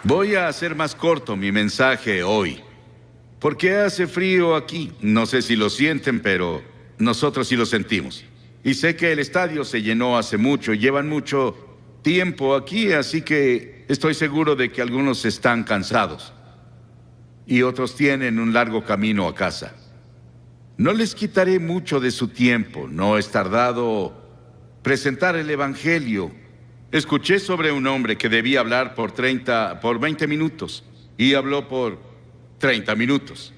Voy a hacer más corto mi mensaje hoy, porque hace frío aquí. No sé si lo sienten, pero nosotros sí lo sentimos. Y sé que el estadio se llenó hace mucho y llevan mucho tiempo aquí, así que estoy seguro de que algunos están cansados y otros tienen un largo camino a casa. No les quitaré mucho de su tiempo, no es tardado presentar el Evangelio. Escuché sobre un hombre que debía hablar por 20 minutos y habló por 30 minutos.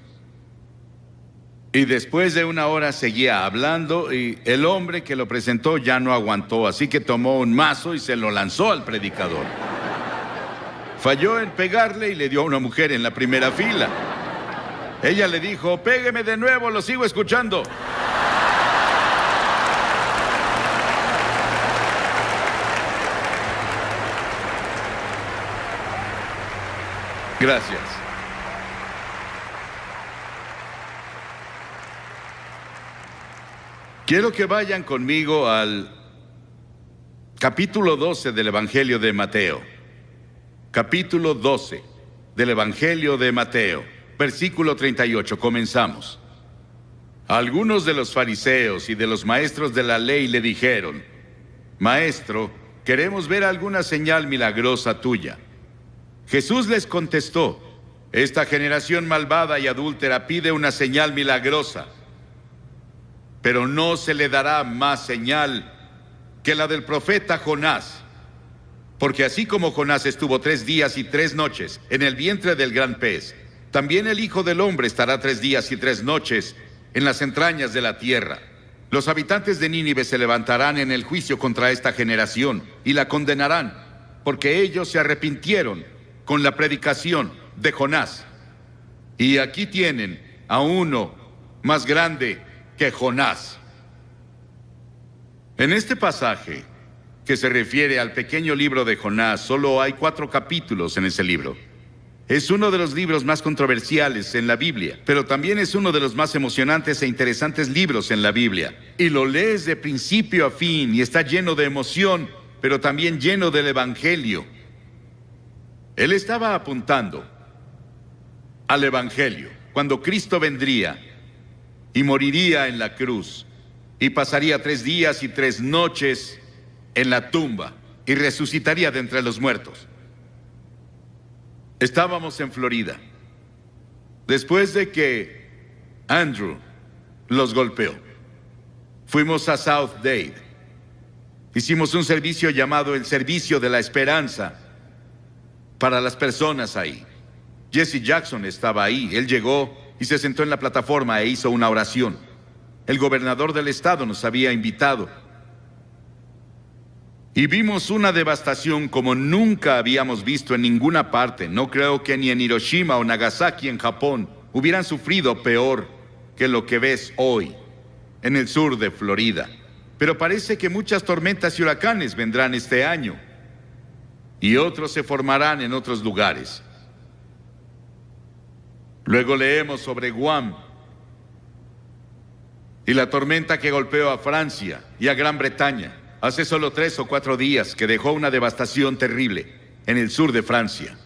Y después de una hora seguía hablando y el hombre que lo presentó ya no aguantó, así que tomó un mazo y se lo lanzó al predicador. Falló en pegarle y le dio a una mujer en la primera fila. Ella le dijo: pégueme de nuevo, lo sigo escuchando. Gracias. Quiero que vayan conmigo al capítulo 12 del Evangelio de Mateo. Capítulo 12 del Evangelio de Mateo, versículo 38. Comenzamos. Algunos de los fariseos y de los maestros de la ley le dijeron: Maestro, queremos ver alguna señal milagrosa tuya. Jesús les contestó: esta generación malvada y adúltera pide una señal milagrosa, pero no se le dará más señal que la del profeta Jonás. Porque así como Jonás estuvo 3 días y 3 noches en el vientre del gran pez, también el Hijo del Hombre estará 3 días y 3 noches en las entrañas de la tierra. Los habitantes de Nínive se levantarán en el juicio contra esta generación y la condenarán, porque ellos se arrepintieron con la predicación de Jonás. Y aquí tienen a uno más grande que Jonás. En este pasaje, que se refiere al pequeño libro de Jonás, solo hay 4 capítulos en ese libro. Es uno de los libros más controversiales en la Biblia, pero también es uno de los más emocionantes e interesantes libros en la Biblia. Y lo lees de principio a fin y está lleno de emoción, pero también lleno del Evangelio. Él estaba apuntando al Evangelio, cuando Cristo vendría y moriría en la cruz y pasaría 3 días y 3 noches en la tumba y resucitaría de entre los muertos. Estábamos en Florida después de que Andrew los golpeó. Fuimos a South Dade. Hicimos un servicio llamado el Servicio de la Esperanza para las personas ahí. Jesse Jackson estaba ahí. Él llegó y se sentó en la plataforma e hizo una oración. El gobernador del estado nos había invitado. Y vimos una devastación como nunca habíamos visto en ninguna parte. No creo que ni en Hiroshima o Nagasaki en Japón hubieran sufrido peor que lo que ves hoy en el sur de Florida. Pero parece que muchas tormentas y huracanes vendrán este año, y otros se formarán en otros lugares. Luego leemos sobre Guam y la tormenta que golpeó a Francia y a Gran Bretaña hace solo 3 o 4 días, que dejó una devastación terrible en el sur de Francia.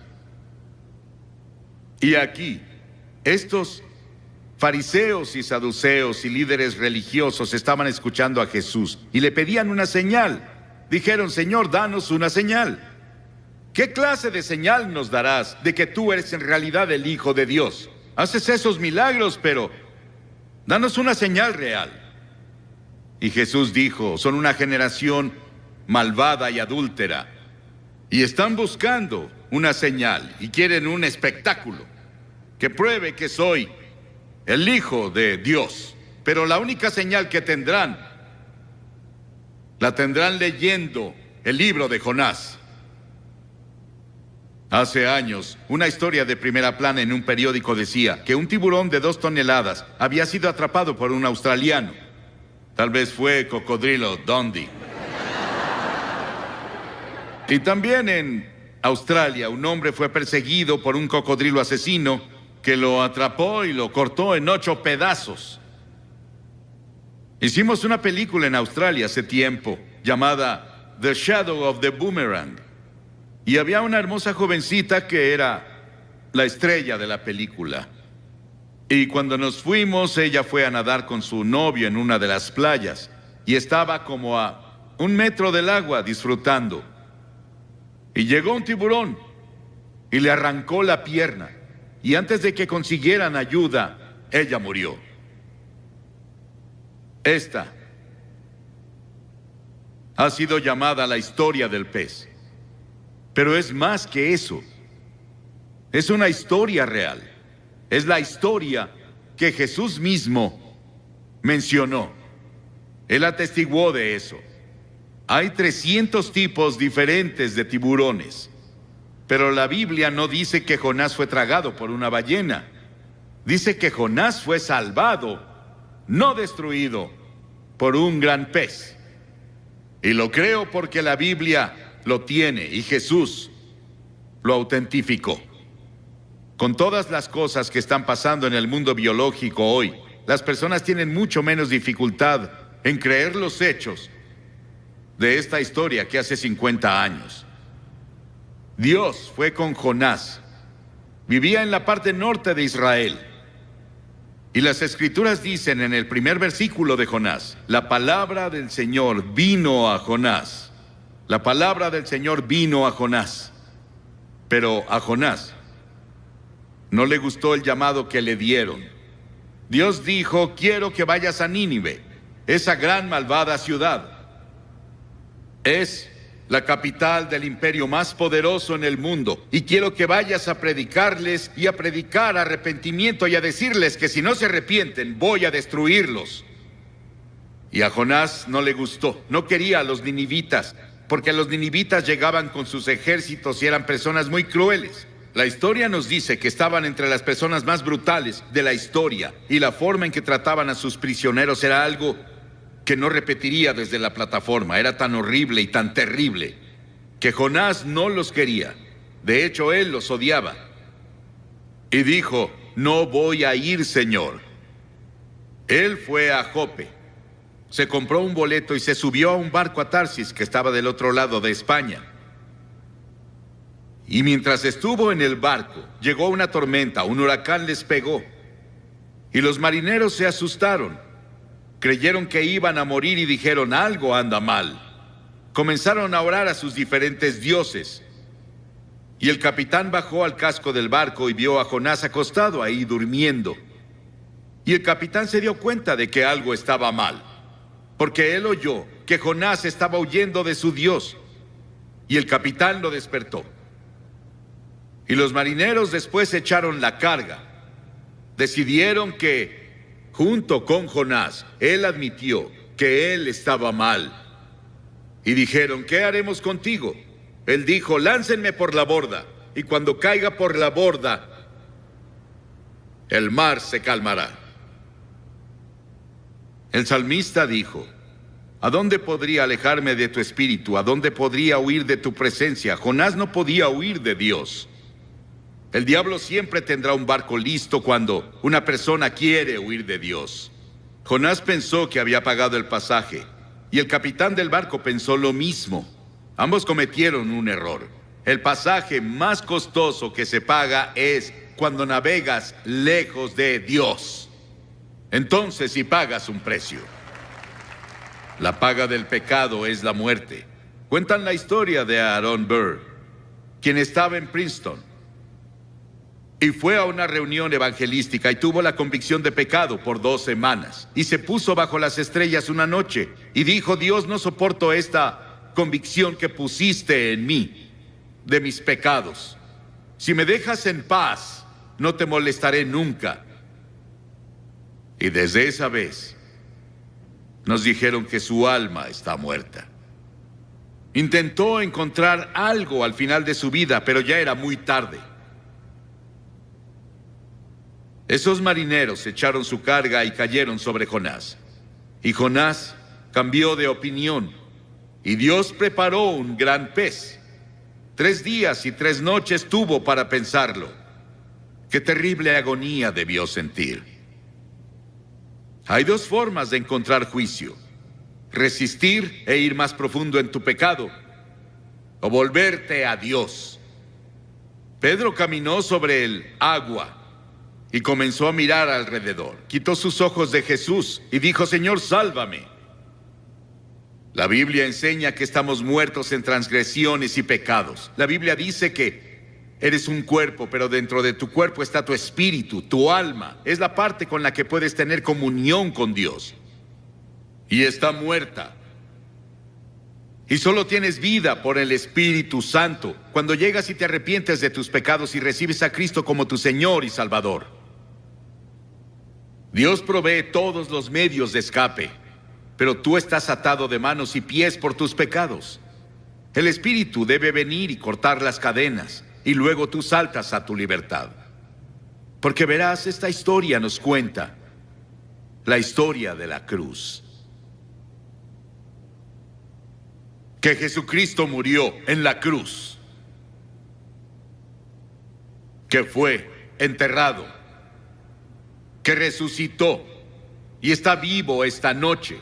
Y aquí, estos fariseos y saduceos y líderes religiosos estaban escuchando a Jesús y le pedían una señal. Dijeron: Señor, danos una señal. ¿Qué clase de señal nos darás de que tú eres en realidad el Hijo de Dios? Haces esos milagros, pero danos una señal real. Y Jesús dijo: son una generación malvada y adúltera, y están buscando una señal y quieren un espectáculo que pruebe que soy el Hijo de Dios. Pero la única señal que tendrán, la tendrán leyendo el libro de Jonás. Hace años, una historia de primera plana en un periódico decía que un tiburón de 2 toneladas había sido atrapado por un australiano. Tal vez fue Cocodrilo Dundee. Y también en Australia, un hombre fue perseguido por un cocodrilo asesino que lo atrapó y lo cortó en 8 pedazos. Hicimos una película en Australia hace tiempo llamada The Shadow of the Boomerang. Y había una hermosa jovencita que era la estrella de la película. Y cuando nos fuimos, ella fue a nadar con su novio en una de las playas. Y estaba como a 1 metro del agua disfrutando. Y llegó un tiburón y le arrancó la pierna. Y antes de que consiguieran ayuda, ella murió. Esta ha sido llamada la historia del pez. Pero es más que eso. Es una historia real. Es la historia que Jesús mismo mencionó. Él atestiguó de eso. Hay 300 tipos diferentes de tiburones. Pero la Biblia no dice que Jonás fue tragado por una ballena. Dice que Jonás fue salvado, no destruido, por un gran pez. Y lo creo porque la Biblia lo tiene y Jesús lo autentificó. Con todas las cosas que están pasando en el mundo biológico hoy, las personas tienen mucho menos dificultad en creer los hechos de esta historia que hace 50 años. Dios fue con Jonás. Vivía en la parte norte de Israel. Y las Escrituras dicen en el primer versículo de Jonás, la palabra del Señor vino a Jonás. La palabra del Señor vino a Jonás. Pero a Jonás no le gustó el llamado que le dieron. Dios dijo, quiero que vayas a Nínive, esa gran malvada ciudad. Es la capital del imperio más poderoso en el mundo. Y quiero que vayas a predicarles y a predicar arrepentimiento y a decirles que si no se arrepienten, voy a destruirlos. Y a Jonás no le gustó, no quería a los ninivitas, porque los ninivitas llegaban con sus ejércitos y eran personas muy crueles. La historia nos dice que estaban entre las personas más brutales de la historia, y la forma en que trataban a sus prisioneros era algo que no repetiría desde la plataforma. Era tan horrible y tan terrible que Jonás no los quería. De hecho, él los odiaba. Y dijo, no voy a ir, Señor. Él fue a Jope, se compró un boleto y se subió a un barco a Tarsis, que estaba del otro lado de España. Y mientras estuvo en el barco, llegó una tormenta, un huracán les pegó. Y los marineros se asustaron. Creyeron que iban a morir y dijeron, algo anda mal. Comenzaron a orar a sus diferentes dioses. Y el capitán bajó al casco del barco y vio a Jonás acostado ahí durmiendo. Y el capitán se dio cuenta de que algo estaba mal, porque él oyó que Jonás estaba huyendo de su Dios. Y el capitán lo despertó. Y los marineros después echaron la carga. Decidieron que, junto con Jonás, él admitió que él estaba mal. Y dijeron, ¿qué haremos contigo? Él dijo, láncenme por la borda, y cuando caiga por la borda, el mar se calmará. El salmista dijo, ¿a dónde podría alejarme de tu espíritu? ¿A dónde podría huir de tu presencia? Jonás no podía huir de Dios. El diablo siempre tendrá un barco listo cuando una persona quiere huir de Dios. Jonás pensó que había pagado el pasaje, y el capitán del barco pensó lo mismo. Ambos cometieron un error. El pasaje más costoso que se paga es cuando navegas lejos de Dios. Entonces sí pagas un precio. La paga del pecado es la muerte. Cuentan la historia de Aaron Burr, quien estaba en Princeton y fue a una reunión evangelística y tuvo la convicción de pecado por 2 semanas. Y se puso bajo las estrellas una noche y dijo, Dios, no soporto esta convicción que pusiste en mí de mis pecados. Si me dejas en paz, no te molestaré nunca. Y desde esa vez nos dijeron que su alma está muerta. Intentó encontrar algo al final de su vida, pero ya era muy tarde. Esos marineros echaron su carga y cayeron sobre Jonás. Y Jonás cambió de opinión. Y Dios preparó un gran pez. 3 días y 3 noches tuvo para pensarlo. Qué terrible agonía debió sentir. Hay 2 formas de encontrar juicio: resistir e ir más profundo en tu pecado, o volverte a Dios. Pedro caminó sobre el agua y comenzó a mirar alrededor. Quitó sus ojos de Jesús y dijo: Señor, sálvame. La Biblia enseña que estamos muertos en transgresiones y pecados. La Biblia dice que eres un cuerpo, pero dentro de tu cuerpo está tu espíritu, tu alma. Es la parte con la que puedes tener comunión con Dios. Y está muerta. Y solo tienes vida por el Espíritu Santo cuando llegas y te arrepientes de tus pecados y recibes a Cristo como tu Señor y Salvador. Dios provee todos los medios de escape, pero tú estás atado de manos y pies por tus pecados. El Espíritu debe venir y cortar las cadenas, y luego tú saltas a tu libertad. Porque verás, esta historia nos cuenta la historia de la cruz. Que Jesucristo murió en la cruz, que fue enterrado, que resucitó y está vivo esta noche.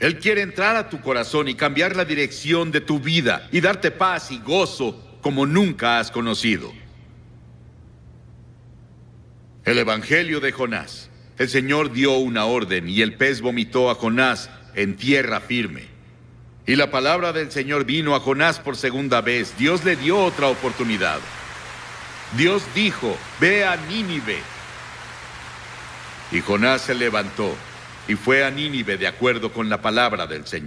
Él quiere entrar a tu corazón y cambiar la dirección de tu vida y darte paz y gozo como nunca has conocido. El Evangelio de Jonás. El Señor dio una orden y el pez vomitó a Jonás en tierra firme. Y la palabra del Señor vino a Jonás por segunda vez. Dios le dio otra oportunidad. Dios dijo: ve a Nínive. Y Jonás se levantó y fue a Nínive de acuerdo con la palabra del Señor.